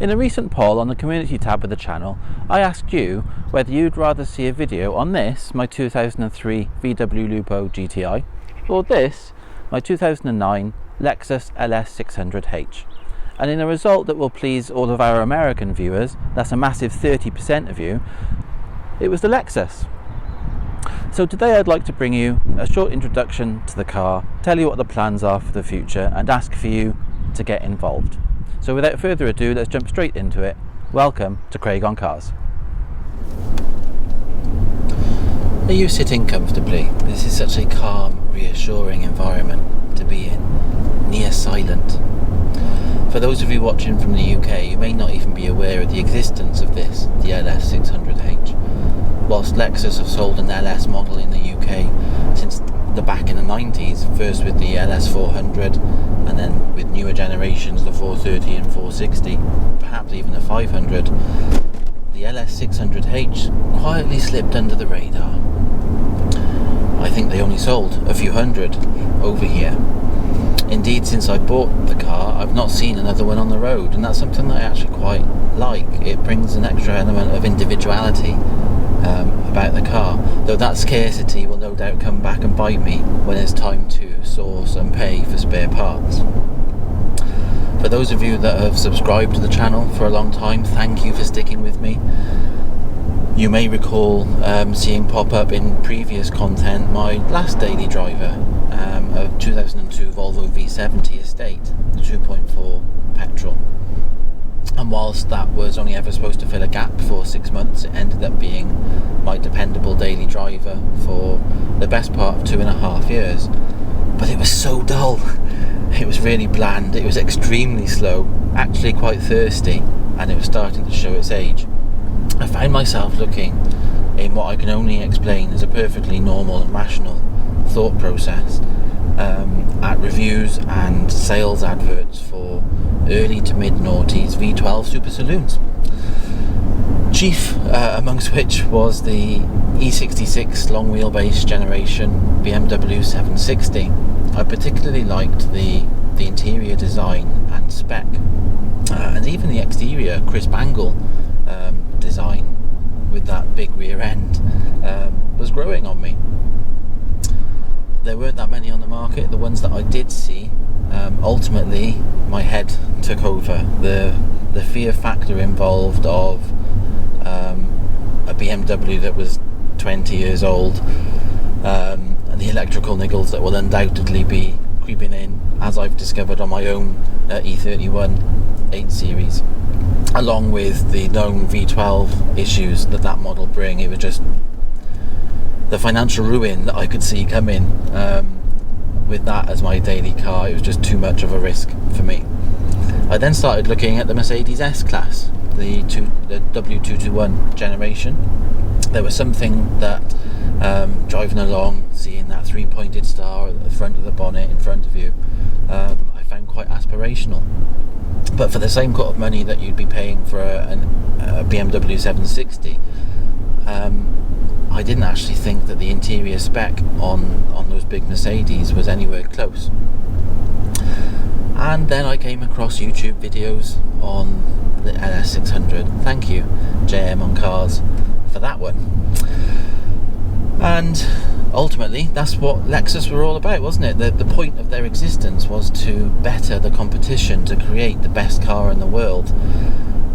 In a recent poll on the community tab of the channel, I asked you whether you'd rather see a video on this, my 2003 VW Lupo GTI, or this, my 2009 Lexus LS600h. And in a result that will please all of our American viewers, that's a massive 30% of you, it was the Lexus. So today I'd like to bring you a short introduction to the car, tell you what the plans are for the future, and ask for you to get involved. So without further ado, let's jump straight into it. Welcome to Craig on Cars. Are you sitting comfortably? This is such a calm, reassuring environment to be in, near silent. For those of you watching from the UK, you may not even be aware of the existence of this, the LS600h. Whilst Lexus have sold an LS model in the UK since back in the 90s, first with the LS400 and then with newer generations, the 430 and 460, perhaps even the 500, the LS600h quietly slipped under the radar. I think they only sold a few hundred over here. Indeed, since I bought the car, I've not seen another one on the road, and that's something that I actually quite like. It brings an extra element of individuality about the car, though that scarcity will no doubt come back and bite me when it's time to source and pay for spare parts. For those of you that have subscribed to the channel for a long time, thank you for sticking with me. You may recall seeing pop up in previous content my last daily driver, a 2002 Volvo V70 Estate, the 2.4 petrol. And whilst that was only ever supposed to fill a gap for 6 months, it ended up being my dependable daily driver for the best part of 2.5 years. But it was so dull. It was really bland, it was extremely slow, actually quite thirsty, and it was starting to show its age. I found myself looking in what I can only explain as a perfectly normal and rational thought process at reviews and sales adverts for early to mid noughties V12 super saloons, chief amongst which was the E66 long wheelbase generation BMW 760. I particularly liked the interior design and spec, and even the exterior crisp angle design with that big rear end was growing on me. There weren't that many on the market. The ones that I did see, ultimately my head took over. The fear factor involved of a BMW that was 20 years old, and the electrical niggles that will undoubtedly be creeping in, as I've discovered on my own E31 8 Series, along with the known V12 issues that model bring. It was just the financial ruin that I could see coming with that as my daily car. It was just too much of a risk for me. I then started looking at the Mercedes S-Class, the W221 generation. There was something that driving along, seeing that three-pointed star at the front of the bonnet in front of you, I found quite aspirational. But for the same kind of money that you'd be paying for a BMW 760, I didn't actually think that the interior spec on those big Mercedes was anywhere close. And then I came across YouTube videos on the LS600. Thank you, JM on Cars, for that one. And ultimately, that's what Lexus were all about, wasn't it? The point of their existence was to better the competition, to create the best car in the world.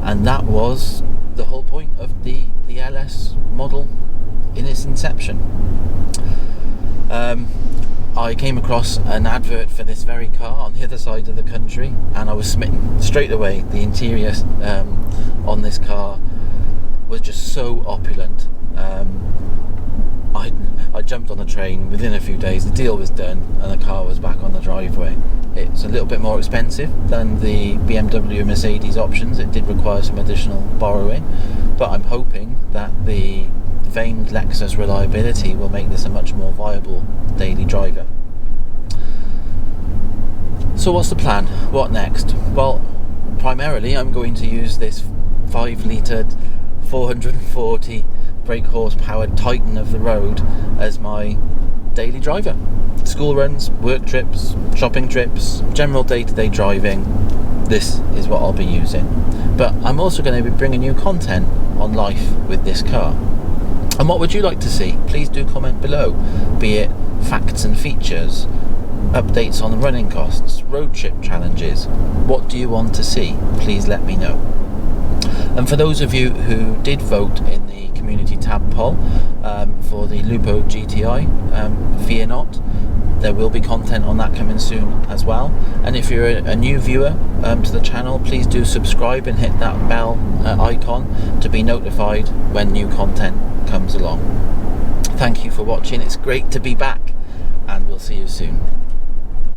And that was the whole point of the LS model in its inception. I came across an advert for this very car on the other side of the country, and I was smitten straight away. The interior on this car was just so opulent. I jumped on the train within a few days. The deal was done and the car was back on the driveway. It's a little bit more expensive than the BMW and Mercedes options. It did require some additional borrowing, but I'm hoping that the famed Lexus reliability will make this a much more viable daily driver. So what's the plan? What next? Well, primarily I'm going to use this 5-litre 440 brake horsepower titan of the road as my daily driver. School runs, work trips, shopping trips, general day-to-day driving. this is what I'll be using. But I'm also going to be bringing you content on life with this car. And what would you like to see? Please do comment below, be it facts and features, updates on running costs, road trip challenges. What do you want to see? Please let me know. And for those of you who did vote in the community tab poll for the Lupo GTI, fear not, there will be content on that coming soon as well. And if you're a new viewer to the channel, please do subscribe and hit that bell icon to be notified when new content comes along. Thank you for watching. It's great to be back, and we'll see you soon.